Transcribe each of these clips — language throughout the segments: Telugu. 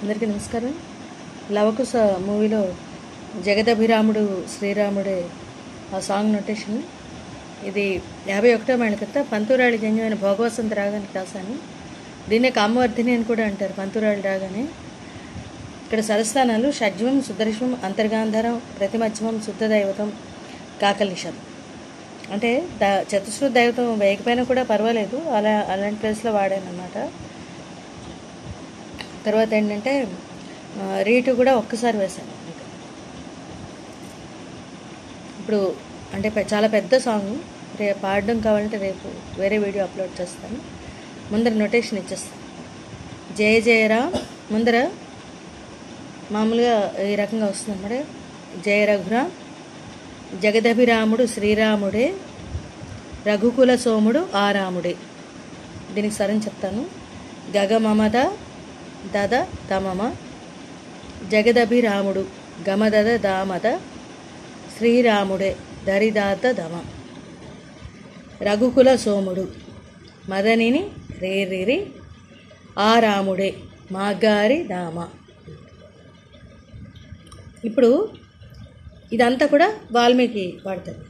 అందరికీ నమస్కారం. లవకుశ మూవీలో జగదభిరాముడు శ్రీరాముడే ఆ సాంగ్ నొటేషన్. ఇది 51వ మేళకర్త పంతురాళి జంజమైన భోగవసంత రాగానికి రాశాను. దీన్నే కామవర్ధిని అని కూడా అంటారు, పంతురాళి రాగానే. ఇక్కడ సరస్థానాలు షడ్జమం, శుద్ధరిషం, అంతర్గాంధారం, ప్రతిమధ్యమం, శుద్ధ దైవతం, కాకలిషం. అంటే చతుశ్రుత దైవతం వేయకపోయినా కూడా పర్వాలేదు, అలాంటి ప్లేస్లో వాడాను అన్నమాట. తర్వాత ఏంటంటే రీటు కూడా ఒక్కసారి వేశాను. ఇప్పుడు అంటే చాలా పెద్ద సాంగ్, రేపు పాడడం కావాలంటే రేపు వేరే వీడియో అప్లోడ్ చేస్తాను. ముందర నొటేషన్ ఇచ్చేస్తాను. జయ జయరామ్ ముందర మామూలుగా ఈ రకంగా వస్తుంది అన్నమాట. జయ రఘురామ్, జగదభిరాముడు శ్రీరాముడే, రఘుకుల సోముడు ఆరాముడే. దీనికి సరని చెప్తాను. గగ మమద దద తమమ, జగదభిరాముడు గమదద దామద, శ్రీరాముడే దరిదాత దమ, రఘుకుల సోముడు మదనిని రేరిరి, ఆరాముడే మాగారి దామ. ఇప్పుడు ఇదంతా కూడా వాల్మీకి వాడతారు.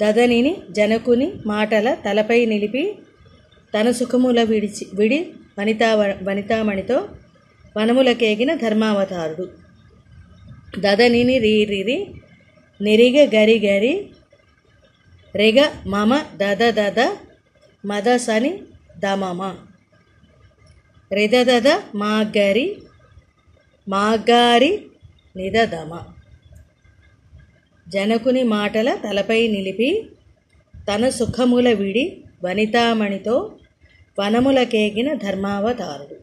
దదనిని జనకుని మాటల తలపై నిలిపి, తన సుఖముల విడి వనితామణితో వనములకేగిన ధర్మావతారుడు. దదనిని రీరిరి, నిరిగ గరి గరి, రెగ మమ దద దద, మదసని దమమ, రిదదద మాగరి మాగారి నిదదమ. జనకుని మాటల తలపై నిలిపి, తన సుఖముల విడి వనితామణితో వనములకేగిన ధర్మావతారుడు.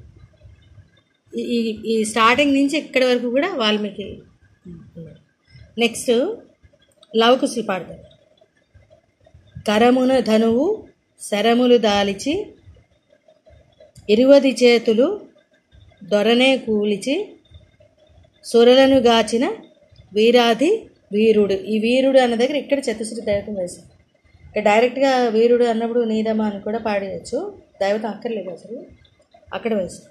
ఈ స్టార్టింగ్ నుంచి ఇక్కడి వరకు కూడా వాల్మీకి. నెక్స్ట్ లవకుశులు పాడతారు. కరమున ధనువు శరములు దాలిచి, 20 చేతులు దొరనే కూలిచి, సురలను గాచిన వీరాధి వీరుడు. ఈ వీరుడు అన్న దగ్గర ఇక్కడ చతుశ్రుతి దైవతం వేశారు. ఇక్కడ డైరెక్ట్గా వీరుడు అన్నప్పుడు నీదమా అని కూడా పాడేయచ్చు, దైవతం అక్కర్లేదు అసలు, అక్కడ వేశారు.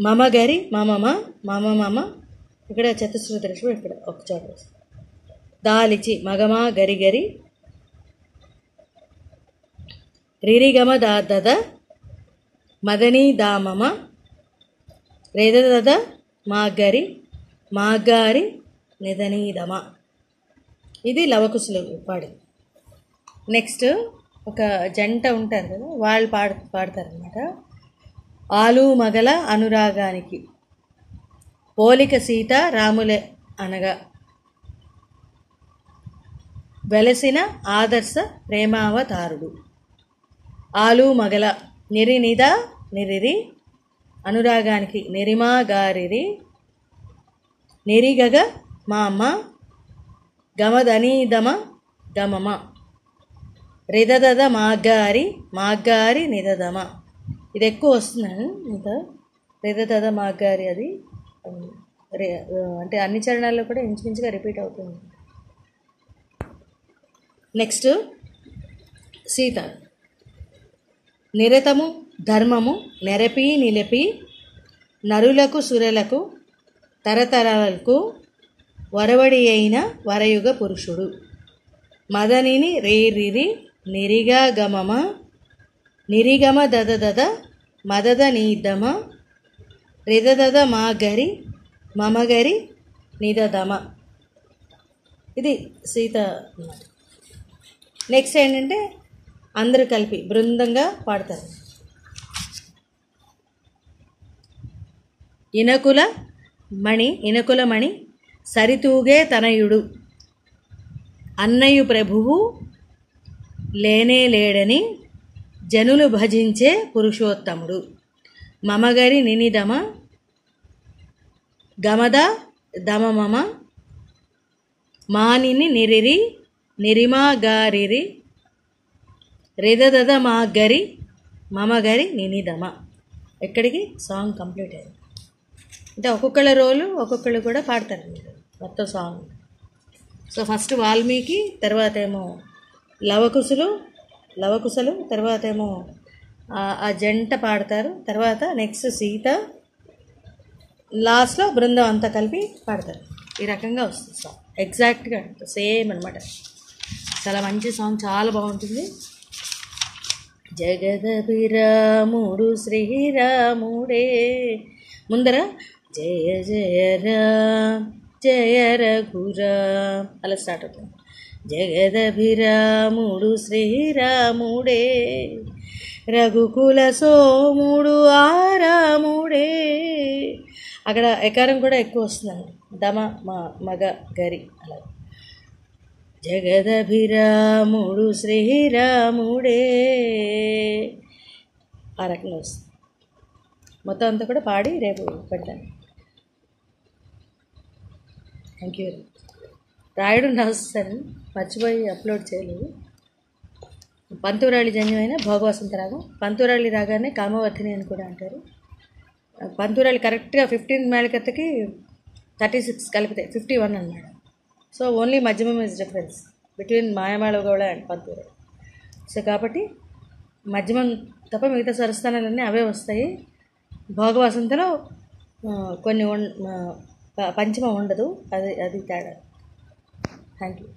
మమ గరి మమమ మమ మమ, ఇక్కడ చతుశ్రుతి దృశ్యం ఇక్కడ ఒక చోట వేశారు. దాలిచి మగమా గరి గరి, రిరిగమ దాదద, మదని దామమ, రేదదద మాగరి మాగారి నిదనీదమ. ఇది లవకుశులు పాడింది. నెక్స్ట్ ఒక జంట ఉంటారు కదా, వాళ్ళు పాడతారనమాట. ఆలు మగల అనురాగానికి పోలిక సీత రాములే అనగా, వెలసిన ఆదర్శ ప్రేమావతారుడు. ఆలు మగల నిరినిద నిరిరి, అనురాగానికి నిరిమా గారిరి, నిరిగగ మామ గమదనీదమ గమమ, రిదదద మాగారి మాగారి నిదదమ. ఇది ఎక్కువ వస్తున్నాను ఇంకా, రిదదద మాగారి. అది అంటే అన్ని చరణాల్లో కూడా ఇంచుమించుగా రిపీట్ అవుతుంది. నెక్స్ట్ సీత. నిరతము ధర్మము నెరపి నిలిపి, నరులకు సురలకు తరతరాలకు వరవడి అయిన వరయుగ పురుషుడు. మదనిని రేరిరి, నిరిగా గమమ, నిరిగమ దదదద, మదద నీదమ, రిదదద మాగరి మమగరి నిదదమ. ఇది సీత. నెక్స్ట్ ఏంటంటే అందరూ కలిపి బృందంగా పాడతారు. ఇనకుల మణి సరితూగే తనయుడు, అన్నయు ప్రభువు లేనే లేడని జనులు భజించే పురుషోత్తముడు. మమగరి నినిదమ గమద దమమమ, మానిని నిరిరి నిరిమా గారిరి, రిదదద మాగరి మమగరి నినిదమ. ఎక్కడికి సాంగ్ కంప్లీట్ అయింది. అంటే ఒక్కొక్కళ్ళ రోలు ఒక్కొక్కళ్ళు కూడా పాడతారు మొత్తం సాంగ్. సో ఫస్ట్ వాల్మీకి, తర్వాత ఏమో లవకుశలు, తర్వాత ఏమో ఆ జంట పాడతారు. తర్వాత నెక్స్ట్ సీత, లాస్ట్లో బృందం అంతా కలిపి పాడతారు. ఈ రకంగా వస్తుంది సాంగ్, ఎగ్జాక్ట్గా సేమ్ అనమాట. చాలా మంచి సాంగ్, చాలా బాగుంటుంది. జగదభిరాముడు శ్రీరాముడే, ముందర జయ జయ రామ్ జయ రఘురామ్ అలా స్టార్ట్ అవుతుంది. జగదభిరాముడు శ్రీరాముడే, రఘుకుల సోముడు ఆరాముడే. అక్కడ ఎకారం కూడా ఎక్కువ వస్తుందండి, దమ మగ గరి అలా. జగదభిరాముడు శ్రీరాముడే ఆ రకంగా వస్తుంది. మొత్తం అంతా కూడా పాడి రేపు పెడతాను. Thank you. రాయడం రాస్తాను, మర్చిపోయి అప్లోడ్ చేయలేదు. పంతురాళి జన్యమైన భోగవసంత రాగం. పంతురాళి రాగానే కామవర్ధిని అని కూడా అంటారు. పంతురాళి కరెక్ట్గా 15 మేళకత్తకి 36 కలిపితే 51 అన్నమాట. So only madhyamam is difference between Mayamalava Gowla and Pantuvarali. So కాబట్టి మధ్యమం తప్ప మిగతా స్వరస్థానాలన్నీ అవే వస్తాయి. భోగవసంతలో కొన్ని పంచమం ఉండదు, అది తేడా. Thank you.